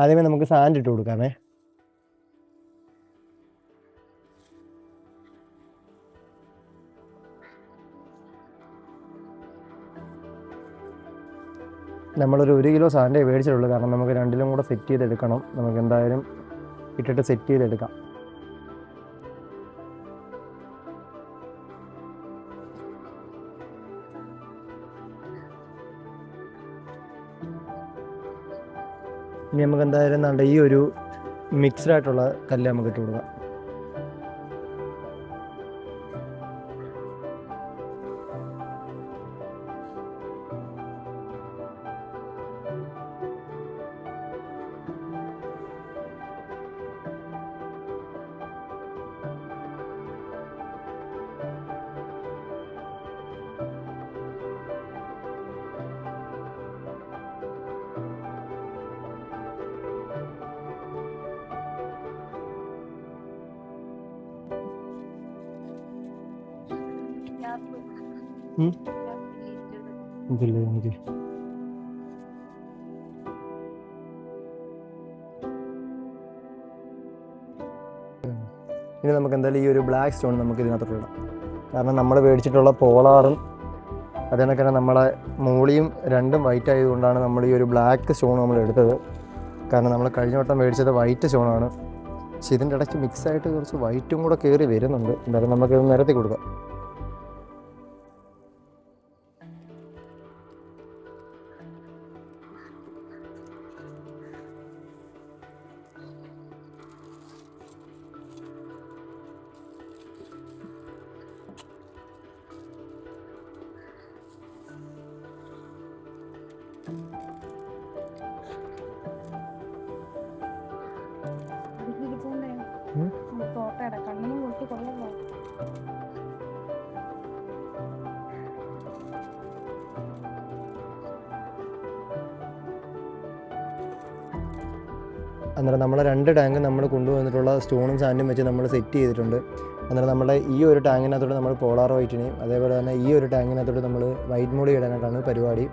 ആദ്യമേ നമുക്ക് സാൻഡ് ഇട്ട് കൊടുക്കാമേ. നമ്മളൊരു 1 കിലോ സാൻഡേ മേടിച്ചിട്ടുള്ളൂ, കാരണം നമുക്ക് രണ്ടിലും കൂടെ സെറ്റ് ചെയ്തെടുക്കണം. നമുക്ക് എന്തായാലും ഇട്ടിട്ട് സെറ്റ് ചെയ്തെടുക്കാം. ഇനി നമുക്ക് എന്തായാലും നല്ല ഈ ഒരു മിക്സ്ഡ് ആയിട്ടുള്ള കല്ല് നമുക്ക് ഇട്ട് കൊടുക്കാം. ഇതില്ലേ എനിക്ക് ഇനി നമുക്ക് എന്തായാലും ഈ ഒരു ബ്ലാക്ക് സ്റ്റോൺ നമുക്ക് ഇതിനകത്തോട്ട് ഇടാം. കാരണം നമ്മൾ മേടിച്ചിട്ടുള്ള പോളാറും അതിനൊക്കെ നമ്മളെ മൂളിയും രണ്ടും വൈറ്റ് ആയതുകൊണ്ടാണ് നമ്മൾ ഈ ഒരു ബ്ലാക്ക് സ്റ്റോൺ നമ്മൾ എടുത്തത്. കാരണം നമ്മൾ കഴിഞ്ഞ വട്ടം മേടിച്ചത് വൈറ്റ് സ്റ്റോണാണ്. പക്ഷെ ഇതിൻ്റെ ഇടയ്ക്ക് മിക്സായിട്ട് കുറച്ച് വൈറ്റും കൂടെ കയറി വരുന്നുണ്ട്. എന്തായാലും നമുക്കിത് നിരത്തി കൊടുക്കാം. അന്നേരം നമ്മളെ 2 ടാങ്ക് നമ്മൾ കൊണ്ടുവന്നിട്ടുള്ള സ്റ്റോണും സാൻഡും വെച്ച് നമ്മൾ സെറ്റ് ചെയ്തിട്ടുണ്ട്. അന്നേരം നമ്മുടെ ഈ ഒരു ടാങ്കിനകത്തോട്ട് നമ്മൾ പോളാർ വൈറ്റിനെയും അതേപോലെ തന്നെ ഈ ഒരു ടാങ്കിനകത്തോട്ട് നമ്മൾ വൈറ്റ് മോളി ഇടാനായിട്ടാണ് പരിപാടി.